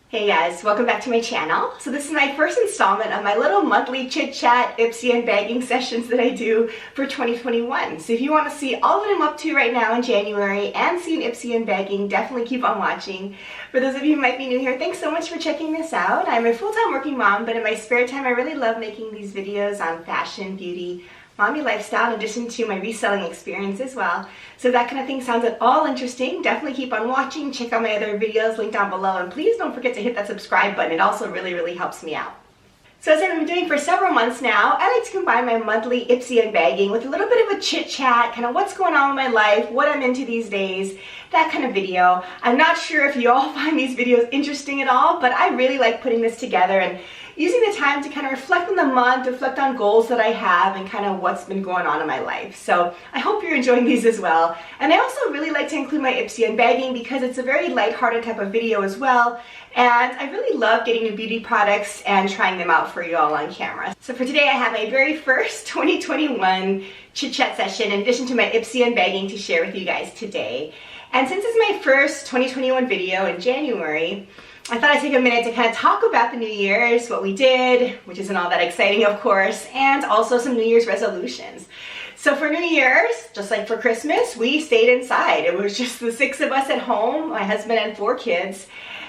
Hey guys, welcome back to my channel. So this is my first installment of my little monthly chit chat, Ipsy and bagging sessions that I do for 2021. So if you want to see all that I'm up to right now in January and see an Ipsy and bagging, definitely keep on watching. For those of you who might be new here, thanks so much for checking this out. I'm a full-time working mom, but in my spare time I really love making these videos on fashion, beauty, mommy lifestyle, in addition to my reselling experience as well. So if that kind of thing sounds at all interesting, definitely keep on watching. Check out my other videos linked down below, and please don't forget to hit that subscribe button. It also really helps me out. So as I've been doing for several months now, I like to combine my monthly Ipsy and bagging with a little bit of a chit chat, kind of what's going on in my life, what I'm into these days, that kind of video. I'm not sure if you all find these videos interesting at all, but I really like putting this together and using the time to kind of reflect on the month, reflect on goals that I have, and kind of what's been going on in my life. So I hope you're enjoying these as well. And I also really like to include my Ipsy and bagging because it's a very lighthearted type of video as well. And I really love getting new beauty products and trying them out for you all on camera. So for today I have my very first 2021 chit chat session in addition to my Ipsy and bagging to share with you guys today. And since it's my first 2021 video in January, I thought I'd take a minute to kind of talk about the New Year's, what we did, which isn't all that exciting of course, and also some New Year's resolutions. So for New Year's, just like for Christmas, we stayed inside. It was just the 6 of us at home, my husband and 4 kids.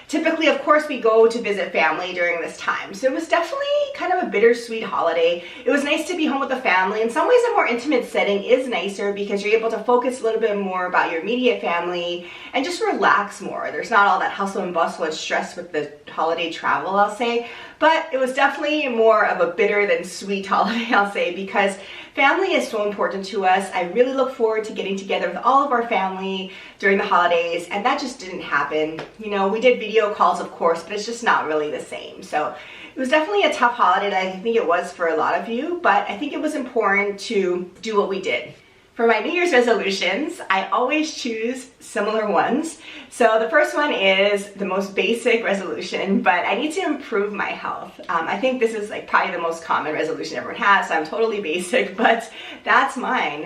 Typically, of course, we go to visit family during this time. So it was definitely kind of a bittersweet holiday. It was nice to be home with the family. In some ways, a more intimate setting is nicer because you're able to focus a little bit more about your immediate family and just relax more. There's not all that hustle and bustle and stress with the holiday travel, I'll say. But it was definitely more of a bitter than sweet holiday, I'll say, because family is so important to us. I really look forward to getting together with all of our family during the holidays, and that just didn't happen. You know, we did video calls, of course, but it's just not really the same. So it was definitely a tough holiday, I think it was for a lot of you, but I think it was important to do what we did. For my New Year's resolutions, I always choose similar ones. So the first one is the most basic resolution, but I need to improve my health. I think this is like probably the most common resolution everyone has, so I'm totally basic, but that's mine.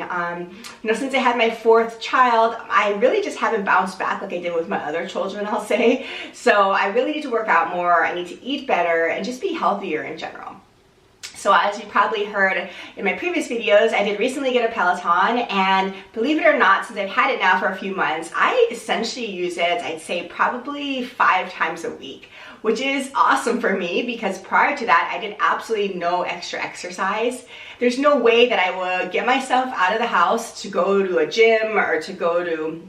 You know, since I had my 4th child, I really just haven't bounced back like I did with my other children, I'll say. So I really need to work out more, I need to eat better, and just be healthier in general. So as you probably heard in my previous videos, I did recently get a Peloton, and believe it or not, since I've had it now for a few months, I essentially use it, I'd say probably 5 times a week, which is awesome for me because prior to that, I did absolutely no extra exercise. There's no way that I would get myself out of the house to go to a gym or to go to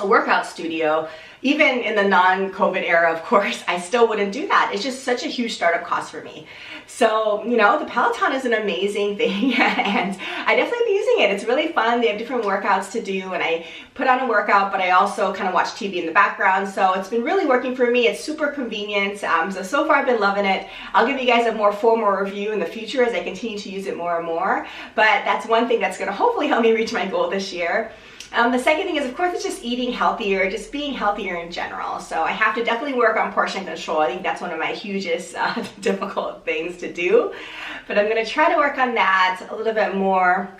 a workout studio. Even in the non-COVID era, of course, I still wouldn't do that. It's just such a huge startup cost for me. So, you know, the Peloton is an amazing thing and I definitely be using it. It's really fun. They have different workouts to do and I put on a workout, but I also kind of watch TV in the background. So it's been really working for me. It's super convenient. So far I've been loving it. I'll give you guys a more formal review in the future as I continue to use it more and more. But that's one thing that's going to hopefully help me reach my goal this year. The second thing is, of course, it's just eating healthier, just being healthier in general. So I have to definitely work on portion control. I think that's one of my hugest difficult things to do. But I'm going to try to work on that, a little bit more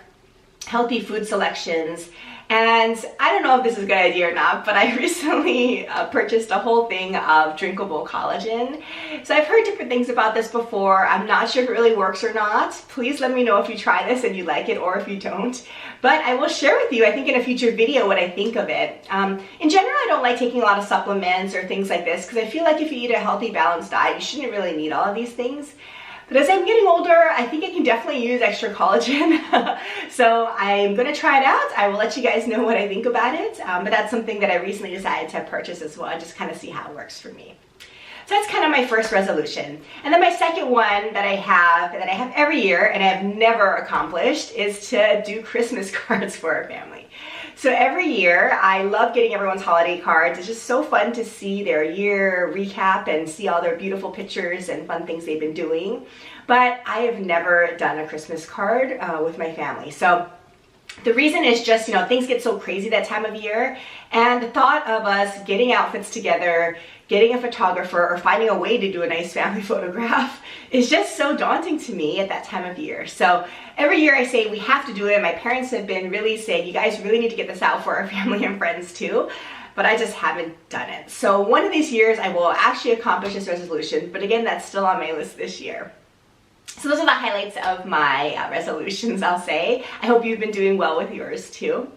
healthy food selections. And I don't know if this is a good idea or not, but I recently purchased a whole thing of drinkable collagen. So I've heard different things about this before. I'm not sure if it really works or not. Please let me know if you try this and you like it or if you don't. But I will share with you, I think in a future video, what I think of it. In general, I don't like taking a lot of supplements or things like this because I feel like if you eat a healthy, balanced diet, you shouldn't really need all of these things. But as I'm getting older, I think I can definitely use extra collagen. So I'm going to try it out. I will let you guys know what I think about it. But that's something that I recently decided to purchase as well, just kind of see how it works for me. So that's kind of my first resolution. And then my second one that I have every year and I have never accomplished is to do Christmas cards for our family. So every year, I love getting everyone's holiday cards. It's just so fun to see their year recap and see all their beautiful pictures and fun things they've been doing. But I have never done a Christmas card with my family. So the reason is just, you know, things get so crazy that time of year, and the thought of us getting outfits together, getting a photographer, or finding a way to do a nice family photograph is just so daunting to me at that time of year. So every year I say we have to do it. My parents have been really saying, you guys really need to get this out for our family and friends too. but I just haven't done it. So one of these years I will actually accomplish this resolution, but again, that's still on my list this year. So those are the highlights of my resolutions, I'll say. I hope you've been doing well with yours too.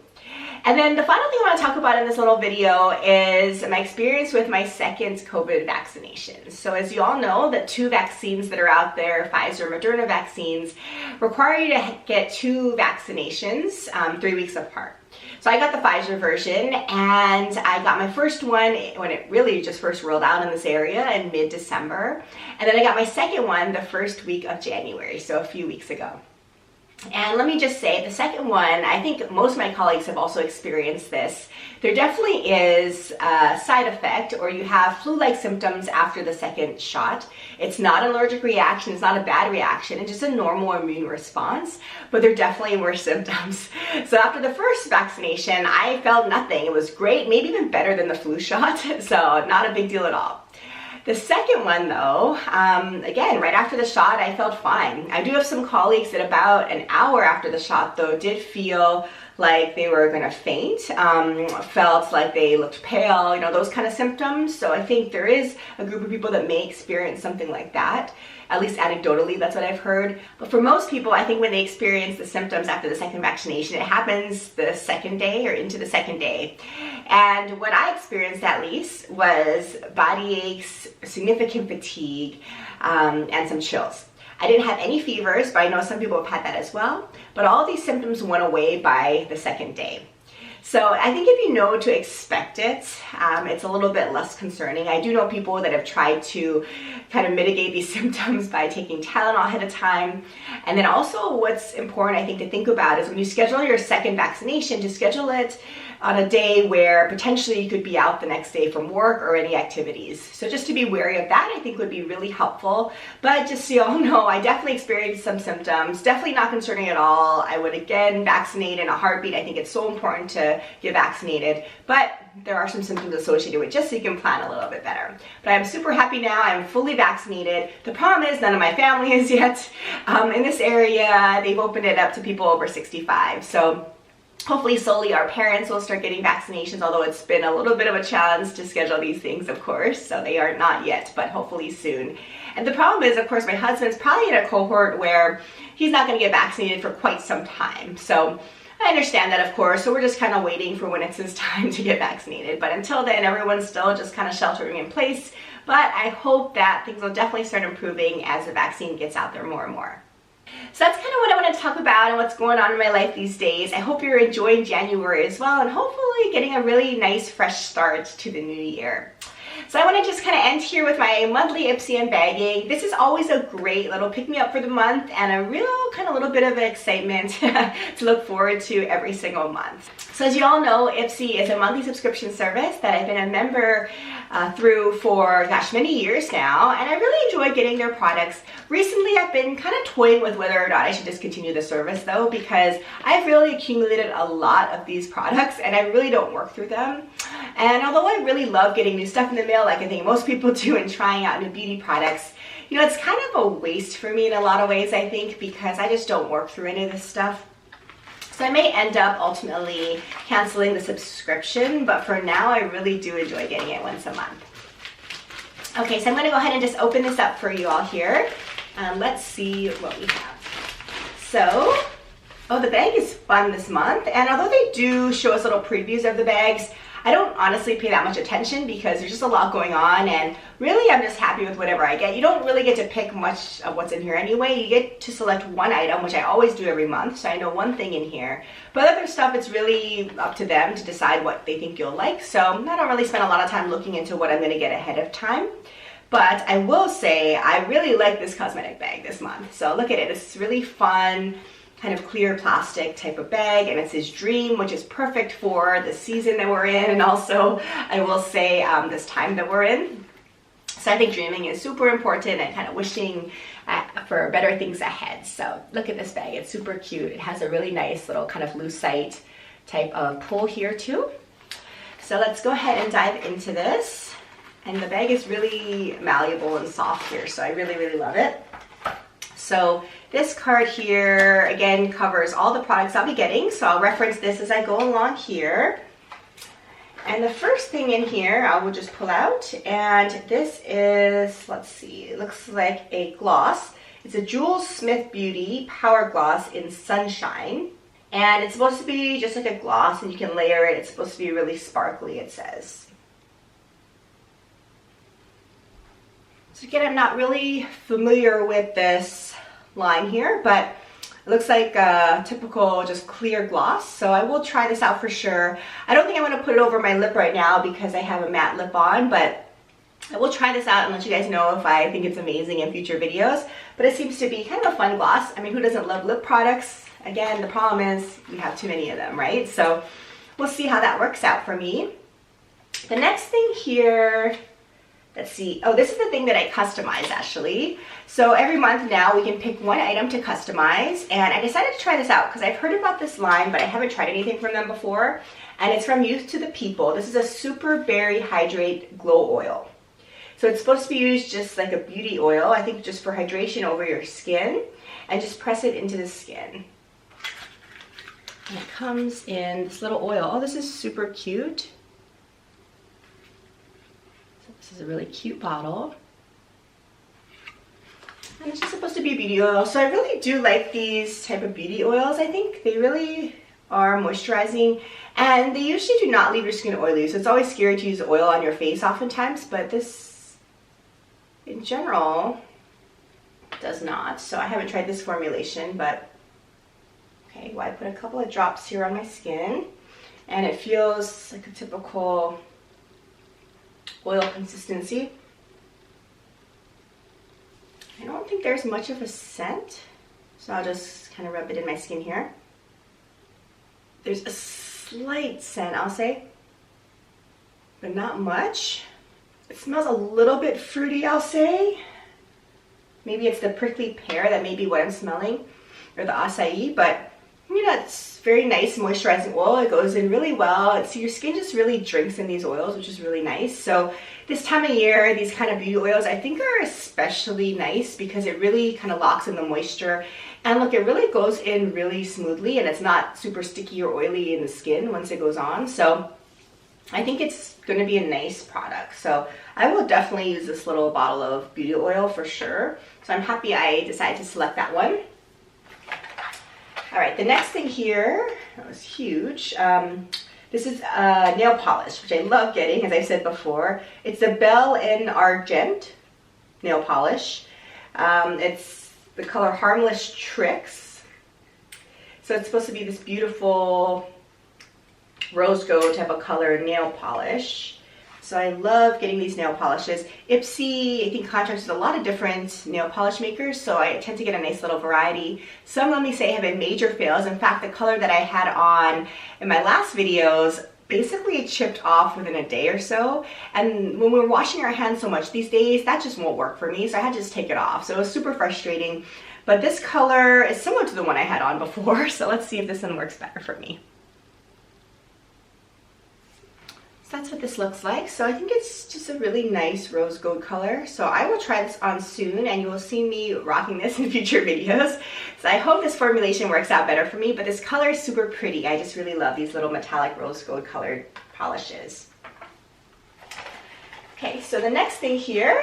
And then the final thing I want to talk about in this little video is my experience with my second COVID vaccination. So as you all know, the 2 vaccines that are out there, Pfizer, Moderna vaccines, require you to get 2 vaccinations 3 weeks apart. So I got the Pfizer version, and I got my first one when it really just first rolled out in this area in mid-December. And then I got my second one the first week of January, so a few weeks ago. And let me just say, the second one, I think most of my colleagues have also experienced this. There definitely is a side effect, or you have flu-like symptoms after the second shot. It's not an allergic reaction, it's not a bad reaction, it's just a normal immune response, but there definitely were symptoms. So after the first vaccination, I felt nothing. It was great, maybe even better than the flu shot, so not a big deal at all. The second one though, again, right after the shot, I felt fine. I do have some colleagues that about an hour after the shot though did feel like they were gonna faint, felt like they looked pale, you know, those kind of symptoms. So I think there is a group of people that may experience something like that. At least anecdotally, that's what I've heard. But for most people, I think when they experience the symptoms after the second vaccination, it happens the second day or into the second day. And what I experienced at least was body aches, significant fatigue, and some chills. I didn't have any fevers, but I know some people have had that as well. But all these symptoms went away by the second day. So I think if you know to expect it, it's a little bit less concerning. I do know people that have tried to kind of mitigate these symptoms by taking Tylenol ahead of time. And then also what's important, I think, to think about is when you schedule your second vaccination, to schedule it on a day where potentially you could be out the next day from work or any activities. So just to be wary of that, I think would be really helpful. But just so you all know, I definitely experienced some symptoms, definitely not concerning at all. I would again vaccinate in a heartbeat. I think it's so important to get vaccinated, but there are some symptoms associated with it, just so you can plan a little bit better. But I'm super happy now. I'm fully vaccinated. The problem is none of my family is yet. In this area, they've opened it up to people over 65. So hopefully slowly our parents will start getting vaccinations, although it's been a little bit of a challenge to schedule these things, of course, so they are not yet, but hopefully soon. And the problem is, of course, my husband's probably in a cohort where he's not going to get vaccinated for quite some time. So I understand that, of course, so we're just kind of waiting for when it's his time to get vaccinated. But until then, everyone's still just kind of sheltering in place. But I hope that things will definitely start improving as the vaccine gets out there more and more. So that's kind of what I want to talk about and what's going on in my life these days. I hope you're enjoying January as well and hopefully getting a really nice fresh start to the new year. So I want to just kind of end here with my monthly Ipsy and bagging. This is always a great little pick-me-up for the month and a real kind of little bit of excitement to look forward to every single month. So as you all know, Ipsy is a monthly subscription service that I've been a member through for, gosh, many years now, and I really enjoy getting their products. Recently, I've been kind of toying with whether or not I should discontinue the service though, because I've really accumulated a lot of these products and I really don't work through them. And although I really love getting new stuff in the mail, like I think most people do, and trying out new beauty products, you know, it's kind of a waste for me in a lot of ways, I think, because I just don't work through any of this stuff. So I may end up ultimately canceling the subscription, but for now I really do enjoy getting it once a month. Okay, so I'm going to go ahead and just open this up for you all here. Let's see what we have. So, oh, the bag is fun this month, and although they do show us little previews of the bags, I don't honestly pay that much attention because there's just a lot going on, and really I'm just happy with whatever I get. You don't really get to pick much of what's in here anyway. You get to select one item, which I always do every month, so I know one thing in here. But other stuff, it's really up to them to decide what they think you'll like, so I don't really spend a lot of time looking into what I'm going to get ahead of time. But I will say I really like this cosmetic bag this month. So look at it, it's really fun, kind of clear plastic type of bag, and it's his dream, which is perfect for the season that we're in, and also I will say this time that we're in. So I think dreaming is super important and kind of wishing for better things ahead. So look at this bag, it's super cute. It has a really nice little kind of lucite type of pull here too. So let's go ahead and dive into this. And the bag is really malleable and soft here, so I really, really love it. So this card here, again, covers all the products I'll be getting, so I'll reference this as I go along here. And the first thing in here I will just pull out, and this is, let's see, it looks like a gloss. It's a Jewel Smith Beauty Power Gloss in Sunshine. And it's supposed to be just like a gloss, and you can layer it. It's supposed to be really sparkly, it says. So again, I'm not really familiar with this line here, but it looks like a typical just clear gloss, so I will try this out for sure. I don't think I'm going to put it over my lip right now because I have a matte lip on, but I will try this out and let you guys know if I think it's amazing in future videos. But it seems to be kind of a fun gloss. I mean, who doesn't love lip products? Again, the problem is we have too many of them, right? So we'll see how that works out for me. The next thing here, let's see. Oh, this is the thing that I customize actually. So every month now we can pick one item to customize, and I decided to try this out because I've heard about this line, but I haven't tried anything from them before. And it's from Youth to the People. This is a Super Berry Hydrate Glow Oil. So it's supposed to be used just like a beauty oil, I think just for hydration over your skin, and just press it into the skin. And it comes in this little oil. Oh, this is super cute. This is a really cute bottle. And it's just supposed to be a beauty oil. So I really do like these type of beauty oils. I think they really are moisturizing, and they usually do not leave your skin oily. So it's always scary to use oil on your face oftentimes, but this in general does not. So I haven't tried this formulation, but okay, well, I put a couple of drops here on my skin, and it feels like a typical oil consistency. I don't think there's much of a scent, so I'll just kind of rub it in my skin here. There's a slight scent, I'll say, but not much. It smells a little bit fruity, I'll say. Maybe it's the prickly pear, that may be what I'm smelling, or the acai, but you know, it's very nice moisturizing oil. It goes in really well. So your skin just really drinks in these oils, which is really nice. So this time of year, these kind of beauty oils I think are especially nice because it really kind of locks in the moisture. And look, it really goes in really smoothly, and it's not super sticky or oily in the skin once it goes on. So I think it's going to be a nice product. So I will definitely use this little bottle of beauty oil for sure. So I'm happy I decided to select that one. All right, the next thing here, that was huge. This is nail polish, which I love getting, as I said before. It's the Belle en Argent nail polish. It's the color Harmless Tricks. So it's supposed to be this beautiful rose gold type of color nail polish. So I love getting these nail polishes. Ipsy, I think, contracts with a lot of different nail polish makers, so I tend to get a nice little variety. Some, let me say, have been major fails. In fact, the color that I had on in my last videos, basically it chipped off within a day or so. And when we were washing our hands so much these days, that just won't work for me, so I had to just take it off. So it was super frustrating. But this color is similar to the one I had on before, so let's see if this one works better for me. That's what this looks like. So I think it's just a really nice rose gold color. So I will try this on soon, and you will see me rocking this in future videos. So I hope this formulation works out better for me, but this color is super pretty. I just really love these little metallic rose gold colored polishes. Okay, so the next thing here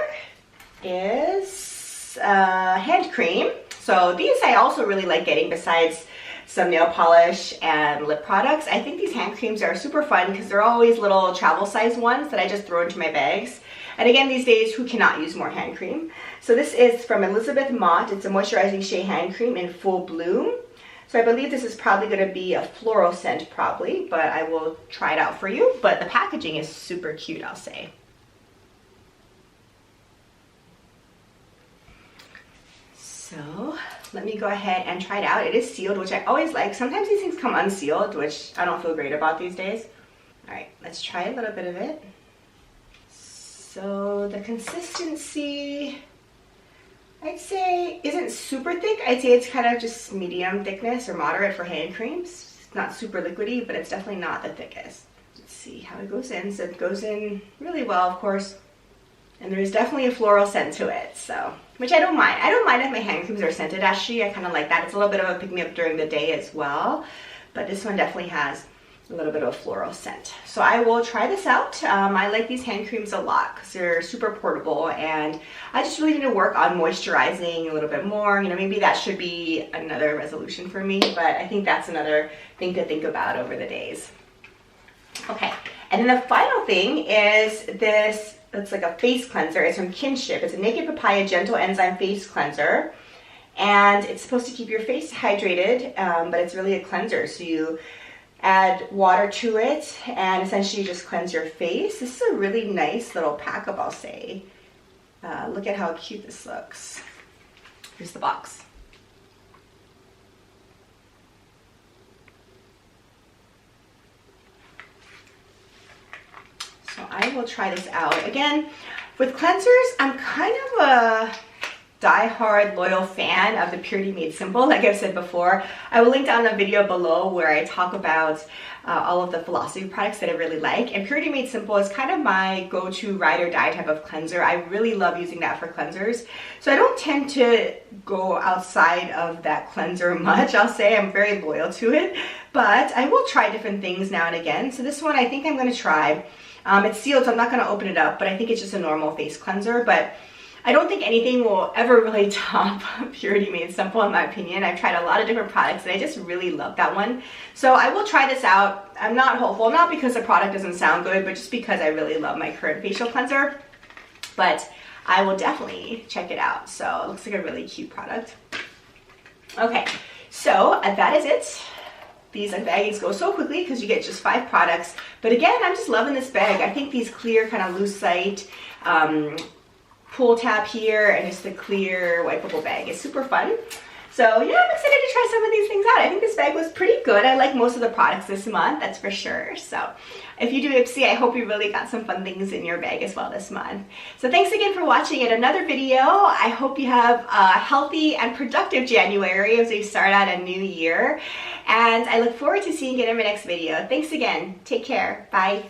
is hand cream. So these I also really like getting besides some nail polish and lip products. I think these hand creams are super fun because they're always little travel size ones that I just throw into my bags. And again, these days, who cannot use more hand cream? So this is from Elizabeth Mott. It's a moisturizing shea hand cream in Full Bloom. So I believe this is probably going to be a floral scent probably, but I will try it out for you. But the packaging is super cute, I'll say. So let me go ahead and try it out. It is sealed, which I always like. Sometimes these things come unsealed, which I don't feel great about these days. All right, let's try a little bit of it. So the consistency, I'd say, isn't super thick. I'd say it's kind of just medium thickness or moderate for hand creams. It's not super liquidy, but it's definitely not the thickest. Let's see how it goes in. So it goes in really well, of course. And there's definitely a floral scent to it, so, which I don't mind. I don't mind if my hand creams are scented, actually. I kind of like that. It's a little bit of a pick-me-up during the day as well, but this one definitely has a little bit of a floral scent. So I will try this out. I like these hand creams a lot because they're super portable, and I just really need to work on moisturizing a little bit more. You know, maybe that should be another resolution for me, but I think that's another thing to think about over the days. Okay, and then the final thing is this. It's like a face cleanser. It's from Kinship. It's a Naked Papaya Gentle Enzyme Face Cleanser, and it's supposed to keep your face hydrated, but it's really a cleanser. So you add water to it and essentially just cleanse your face. This is a really nice little pack-up, I'll say. Look at how cute this looks. Here's the box. So I will try this out. Again, with cleansers, I'm kind of a die-hard loyal fan of the Purity Made Simple. Like I've said before, I will link down a video below where I talk about all of the philosophy products that I really like, and Purity Made Simple is kind of my go-to ride or die type of cleanser. I really love using that for cleansers, so I don't tend to go outside of that cleanser much. I'll say I'm very loyal to it, but I will try different things now and again. So this one I think I'm going to try. It's sealed, so I'm not going to open it up, but I think it's just a normal face cleanser. But I don't think anything will ever really top Purity Made Simple in my opinion. I've tried a lot of different products and I just really love that one. So I will try this out. I'm not hopeful, not because the product doesn't sound good, but just because I really love my current facial cleanser. But I will definitely check it out. So it looks like a really cute product. Okay, so that is it. These unbaggings go so quickly because you get just 5 products. But again, I'm just loving this bag. I think these clear kind of lucite pull tab here and just the clear wipeable bag is super fun. So yeah, I'm excited to try some of these things out. I think this bag was pretty good. I like most of the products this month, that's for sure. So if you do Ipsy, I hope you really got some fun things in your bag as well this month. So thanks again for watching yet another video. I hope you have a healthy and productive January as we start out a new year. And I look forward to seeing you in my next video. Thanks again. Take care. Bye.